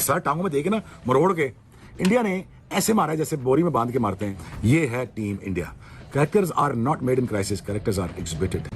Sir टांगों में देखे ना मरोड़ के। इंडिया ने ऐसे मारा है जैसे बोरी में बांध के मारते हैं। ये है team India. Characters are not made in crisis, characters are exhibited.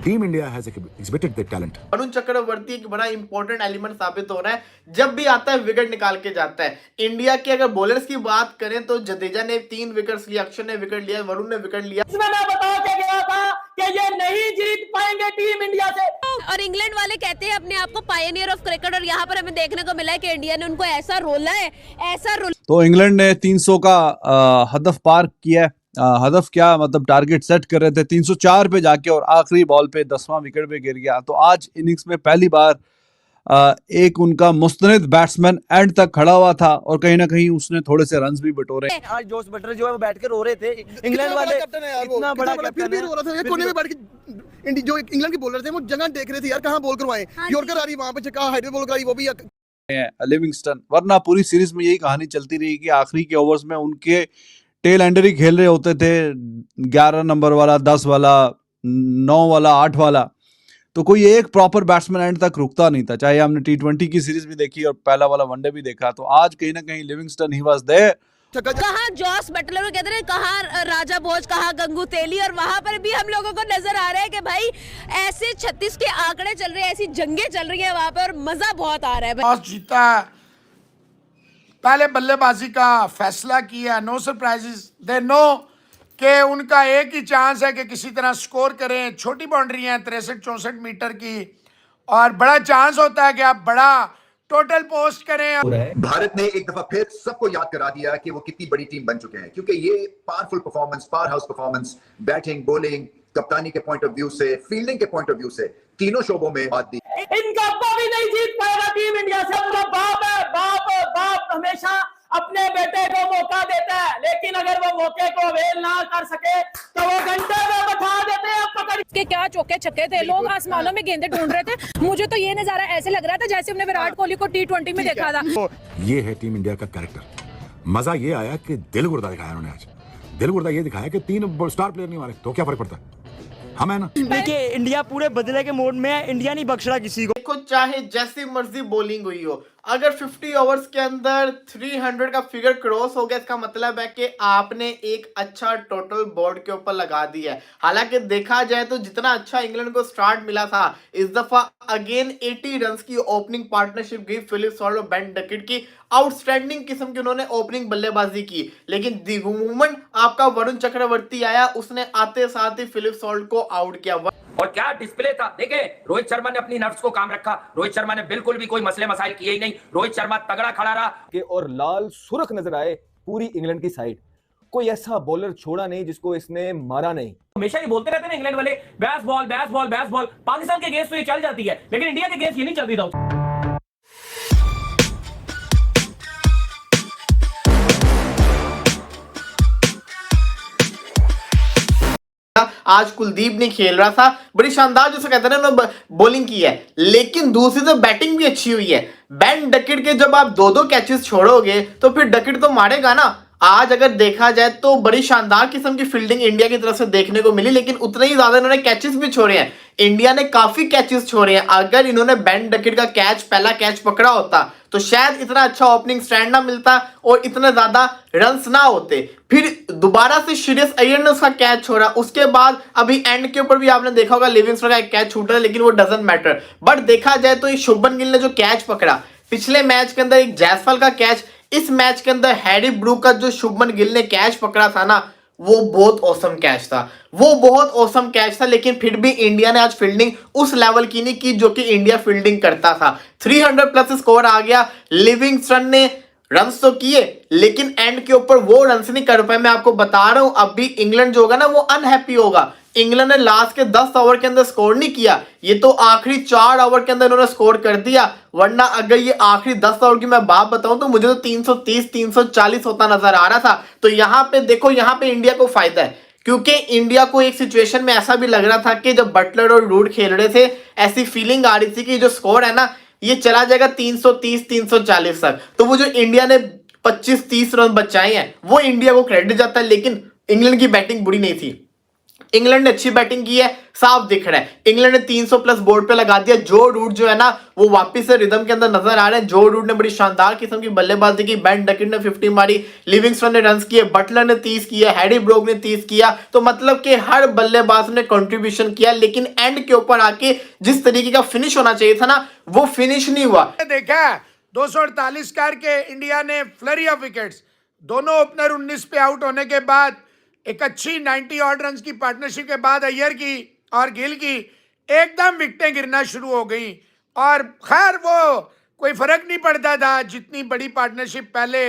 Team India has exhibited the talent. Varun Chakravarthy एक बड़ा इंपॉर्टेंट एलिमेंट साबित हो रहा है। जब भी आता है विकेट निकाल के जाता है। इंडिया के अगर बॉलर्स की बात करें तो जडेजा ने 3 विकेट्स लिए, अक्षर ने विकेट लिया, वरुण ने विकेट लिया। इसमें मैं बता के गया था कि ये नहीं जीत पाएंगे टीम इंडिया से। और इंग्लैंड वाले कहते हैं अपने आप को पायनियर ऑफ क्रिकेट, और यहाँ पर हमें देखने को मिला है कि इंडिया ने उनको ऐसा रोला है, ऐसा रोला। तो इंग्लैंड ने 300 का हदफ पार किया है। हदफ क्या मतलब, टारगेट सेट कर रहे थे 304 पे जाके, और आखिरी बॉल पे 10वां विकेट पे गिर गया। तो आज इनिंग्स में पहली बार एक उनका मुस्तनद बैट्समैन एंड तक खड़ा हुआ था, और कहीं ना कहीं उसने थोड़े से रन्स भी बटोरे। आज जोश बटलर जो है वो बैठ के रो रहे थे। इंग्लैंड वाले इतना बड़ा कैप्टन है, रो रहा था कोने में बैठ के। जो इंग्लैंड के बॉलर थे वो जगह देख रहे थे यार, कहां बॉल करवाएं। यॉर्कर आ रही वहां पे, कहां हाइडर बॉल कराई, वो भी लिविंगस्टन। वरना पूरी सीरीज में यही कहानी चलती रही कि आखिरी के ओवर्स में उनके टेल एंडर ही खेल रहे होते थे, 11 नंबर वाला, 10 वाला, 9 वाला, 8 वाला। तो कोई एक प्रॉपर बैट्समैन एंड तक रुकता नहीं था। चाहे हमने T20 की सीरीज भी देखी और पहला वाला वनडे भी देखा, तो आज कहीं ना कहीं लिविंगस्टन ही वाज देयर। कहाँ जॉस बटलर को कहते हैं, कहाँ राजा भोज, कहाँ गंगू तेली, और वहां पर भी हम लोगों को नजर आ रहा है कि भाई ऐसे 36 के आंकड़े चल रहे हैं, ऐसी जंगें चल रही है वहां पर, मजा बहुत आ रहा है। टॉस जीता, पहले बल्लेबाजी का फैसला किया, नो सरप्राइजेस। दे नो कि उनका एक ही चांस है कि किसी तरह स्कोर करें। छोटी बाउंड्री है 63-64 मीटर की, और बड़ा चांस होता है कि आप बड़ा टोटल पोस्ट करें। भारत ने एक दफा फिर सबको याद करा दिया कि वो कितनी बड़ी टीम बन चुके हैं, क्योंकि ये powerful performance, power house performance, batting, bowling, कप्तानी के पॉइंट ऑफ व्यू से, फील्डिंग के पॉइंट ऑफ व्यू से, तीनों शोबों में बात दी। इनका कोई नहीं जीत पाएगा टीम इंडिया से। उनका बाप है, बाप हमेशा अपने बेटे को मौका देता है, लेकिन अगर वो मौके को अवेल ना कर सके तो वो घंटे में बैठा देते हैं। पकड़ के क्या चौके छक्के थे, लोग आसमानों में गेंदें ढूंढ रहे थे। मुझे तो ये नजारा ऐसे लग रहा था जैसे हमने विराट कोहली को T20 में देखा था। ये है टीम इंडिया का कैरेक्टर। मजा ये आया कि दिल गुर्दा दिखाया उन्होंने आज। दिल गुर्दा ये दिखाया कि 3 स्टार प्लेयर नहीं मारे तो क्या फर्क पड़ता, हम है ना। देखिए इंडिया पूरे बदले के मोड में है, इंडिया नहीं बख्श रहा किसी को। देखो चाहे जैसी मर्जी बॉलिंग हुई हो, अगर 50 ओवर्स के अंदर 300 का फिगर क्रॉस हो गया, इसका मतलब है कि आपने एक अच्छा टोटल बोर्ड के ऊपर लगा दिया है। हालांकि देखा जाए तो जितना अच्छा इंग्लैंड को स्टार्ट मिला था, इस दफा अगेन 80 रन की ओपनिंग पार्टनरशिप गई फिलिप सॉल्ट और बेन डकेट की। आउटस्टैंडिंग किस्म की उन्होंने ओपनिंग बल्लेबाजी की, लेकिन द मोमेंट आपका वरुण चक्रवर्ती आया, उसने आते साथ ही फिलिप सॉल्ट को आउट किया। और क्या डिस्प्ले था, देखे रोहित शर्मा ने अपनी नर्व्स को काम रखा। रोहित शर्मा ने बिल्कुल भी कोई मसले मसाइल किए ही नहीं। रोहित शर्मा तगड़ा खड़ा रहा और लाल सुर्ख नजर आए पूरी इंग्लैंड की साइड। कोई ऐसा बॉलर छोड़ा नहीं जिसको इसने मारा नहीं। हमेशा ही बोलते रहते ना इंग्लैंड वाले, बैस बॉल बैस बॉल बैस बॉल। पाकिस्तान के गेस्ट तो ये चल जाती है, लेकिन इंडिया के गेस्ट ये नहीं चलती था। आज कुलदीप ने खेल रहा था, बड़ी शानदार जैसे कहते हैं ना बॉलिंग की है, लेकिन दूसरी तो बैटिंग भी अच्छी हुई है। बेन डकेट के जब आप 2-2 कैचेस छोड़ोगे तो फिर डकेट तो मारेगा ना। आज अगर देखा जाए तो बड़ी शानदार किस्म की फील्डिंग इंडिया की तरफ से देखने को मिली, लेकिन उतने ही ज्यादा इन्होंने कैचेस भी छोड़े हैं। इंडिया ने काफी कैचेस छोड़े हैं। अगर इन्होंने बेन डकेट का कैच, पहला कैच पकड़ा होता तो शायद इतना अच्छा ओपनिंग स्टैंड ना मिलता और इतने ज्यादा रन्स ना होते। फिर दोबारा से श्रेयस अय्यर ने उसका कैच छोड़ा, उसके बाद अभी एंड के ऊपर भी आपने देखा होगा लिविंगस्टन का एक कैच छूटा है, लेकिन वो डजंट मैटर। बट देखा जाए तो ये शुभमन गिल ने जो कैच पकड़ा पिछले मैच के अंदर, एक जायसवाल का कैच, इस मैच के अंदर हैरी ब्रूक का जो शुभमन गिल ने कैच पकड़ा था ना, वो बहुत औसम कैच था, वो बहुत औसम कैच था। लेकिन फिर भी इंडिया ने आज फील्डिंग उस लेवल की नहीं की जो कि इंडिया फील्डिंग करता था। 300 प्लस स्कोर आ गया। लिविंगस्टन ने रन्स तो किए, लेकिन एंड के ऊपर वो रन्स नहीं कर पाए। मैं आपको बता रहा हूं, अभी इंग्लैंड जो होगा ना वो अनहैप्पी होगा। इंग्लैंड ने लास्ट के 10 ओवर के अंदर स्कोर नहीं किया, ये तो आखिरी 4 ओवर के अंदर इन्होंने स्कोर कर दिया। वरना अगर ये आखिरी 10 ओवर की मैं बात बताऊं तो मुझे तो 330-340 होता नजर आ रहा था। तो यहाँ पे देखो, यहाँ पे इंडिया को फायदा है, क्योंकि इंडिया को एक सिचुएशन में ऐसा भी लग रहा था कि जब बटलर और रूट खेल रहे थे, ऐसी फीलिंग आ रही थी कि जो स्कोर है ना ये चला जाएगा 330-340 तक। तो वो जो इंडिया ने 25-30 रन बचाए हैं वो इंडिया को क्रेडिट जाता है, लेकिन इंग्लैंड की बैटिंग बुरी नहीं थी। इंग्लैंड ने अच्छी बैटिंग की है, साफ दिख रहा है। इंग्लैंड ने 300 प्लस बोर्ड पे लगा दिया। जो रूट जो है ना वो वापस से रिदम के अंदर नजर आ रहे हैं। जो रूट ने बड़ी शानदार किस्म की बल्लेबाजी की। बेन डकिट ने 50 मारी, लिविंगस्टन ने रन किए, बटलर ने 30 किया, हैरी ब्रोक ने 30 किया। तो मतलब कि हर बल्लेबाज ने कंट्रीब्यूशन किया, लेकिन एंड के ऊपर आके जिस तरीके का फिनिश होना चाहिए था ना वो फिनिश नहीं हुआ। देखा 248 करके इंडिया ने फ्लरी ऑफ विकेट्स, दोनों ओपनर 19 पे आउट होने के बाद एक अच्छी 90 ऑड रन की पार्टनरशिप के बाद अय्यर की और गिल की एकदम विकेटें गिरना शुरू हो गई। और खैर वो कोई फर्क नहीं पड़ता था, जितनी बड़ी पार्टनरशिप पहले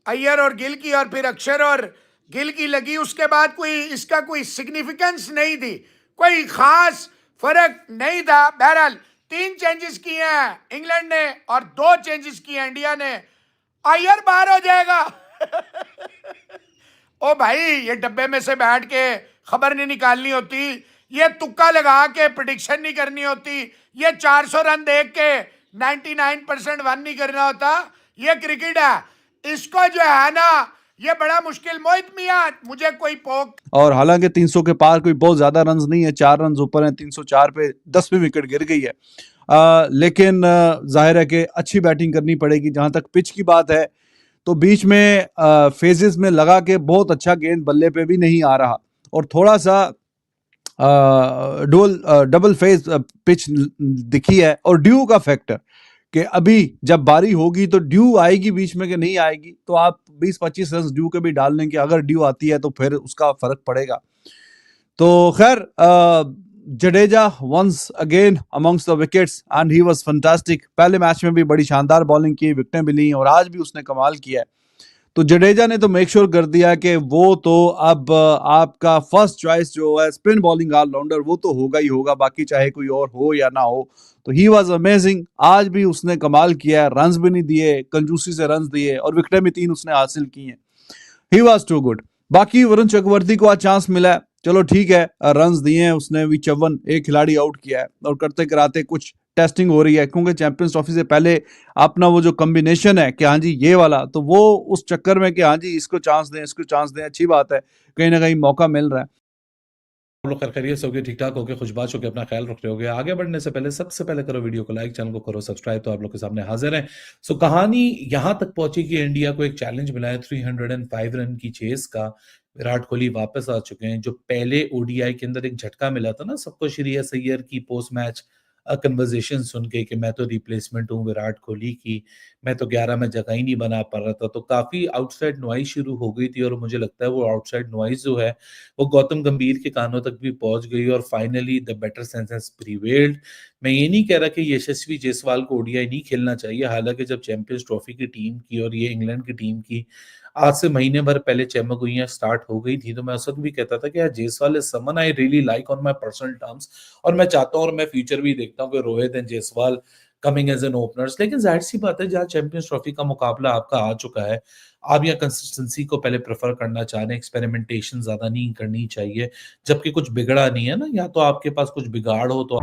अय्यर और गिल की और फिर अक्षर और गिल की लगी, उसके बाद कोई इसका कोई सिग्निफिकेंस नहीं थी, कोई खास फर्क नहीं था। बहरहाल 3 चेंजेस किए हैं इंग्लैंड ने और 2 चेंजेस किए हैं इंडिया ने। अय्यर बाहर हो जाएगा। ओ भाई, ये डब्बे में से बैठ के खबर नहीं निकालनी होती, ये तुक्का लगा के प्रेडिक्शन नहीं करनी होती, ये 400 रन देख के 99% वन नहीं करना होता। ये क्रिकेट है, इसको जो है ना ये बड़ा मुश्किल। मोहित मियां, मुझे कोई पोक। और हालांकि 300 के पार कोई बहुत ज्यादा रन नहीं है, 4 रन ऊपर है, 304 पे 10वीं विकेट गिर गई है। लेकिन जाहिर है कि अच्छी बैटिंग करनी पड़ेगी। जहां तक पिच की बात है तो बीच में फेजेस में लगा के बहुत अच्छा गेंद बल्ले पे भी नहीं आ रहा और थोड़ा सा डबल फेज पिच दिखी है। और ड्यू का फैक्टर कि अभी जब बारी होगी तो ड्यू आएगी बीच में कि नहीं आएगी, तो आप 20-25 रन ड्यू के भी डाल लेंगे। अगर ड्यू आती है तो फिर उसका फर्क पड़ेगा। तो खैर Jadeja once again amongst the wickets and he was fantastic. पहले मैच में भी बड़ी शानदार बॉलिंग की, विकेटें भी ली और आज भी उसने कमाल किया है। तो जडेजा ने तो मेक श्योर कर दिया कि वो तो अब आपका फर्स्ट चॉइस जो है स्पिन बॉलिंग ऑलराउंडर वो तो होगा ही होगा, बाकी चाहे कोई और हो या ना हो। तो ही वाज अमेजिंग। आज भी उसने कमाल किया है, रन्स भी नहीं दिए, कंजूसी से रन्स दिए और विकेटें भी 3 उसने हासिल की हैं। He was too good. बाकी वरुण चक्रवर्ती को आज चांस मिला है, चलो ठीक है, रन्स दिए हैं उसने भी 54, एक खिलाड़ी आउट किया है और करते कराते कुछ टेस्टिंग हो रही है क्योंकि चैंपियंस ट्रॉफी से पहले अपना वो जो कॉम्बिनेशन है कि हाँ जी ये वाला, तो वो उस चक्कर में कि हाँ जी इसको चांस दें, इसको चांस दें, अच्छी बात है, कहीं ना कहीं मौका मिल रहा है। आप लोग खैरियत से होगे, ठीक ठाक होगे, खुशबाश होगे, अपना ख्याल रख रहे होगे। आगे बढ़ने से पहले सबसे पहले करो वीडियो को लाइक, चैनल को करो सब्सक्राइब। तो आप लोग के सामने हाजिर है। सो कहानी यहां तक पहुंची कि इंडिया को एक चैलेंज मिला है 305 रन की चेस का। विराट कोहली वापस आ चुके हैं। जो पहले ओडीआई के अंदर एक झटका मिला था ना सबको श्रेयस अय्यर की पोस्ट मैच कन्वर्सेशन सुन के कि मैं तो रिप्लेसमेंट हूँ विराट कोहली की, मैं तो 11 में जगह ही नहीं बना पा रहा था, तो काफी आउटसाइड नॉइज शुरू हो गई थी। और मुझे लगता है वो आउटसाइड नॉइज जो है वो गौतम गंभीर के कानों तक भी पहुंच गई और finally the better senses prevailed. मैं ये नहीं कह रहा कि यशस्वी जायसवाल को ओडीआई नहीं खेलना चाहिए, हालांकि जब चैंपियंस ट्रॉफी की टीम की और ये इंग्लैंड की टीम की आज से महीने भर पहले चमगुइयां स्टार्ट हो गई थी, तो मैं उस वक्त भी कहता था कि यार Jaiswal is someone I really like on my personal terms, और मैं चाहता हूं और मैं फ्यूचर भी देखता हूं कि Rohit and Jaiswal coming as an openers. लेकिन जाहिर सी बात है जहां चैंपियंस ट्रॉफी का मुकाबला आपका आ चुका है, आप यहाँ कंसिस्टेंसी को पहले प्रेफर करना चाह रहे हैं, एक्सपेरिमेंटेशन ज्यादा नहीं करनी चाहिए, जबकि कुछ बिगड़ा नहीं है ना, या तो आपके पास कुछ बिगाड़ हो तो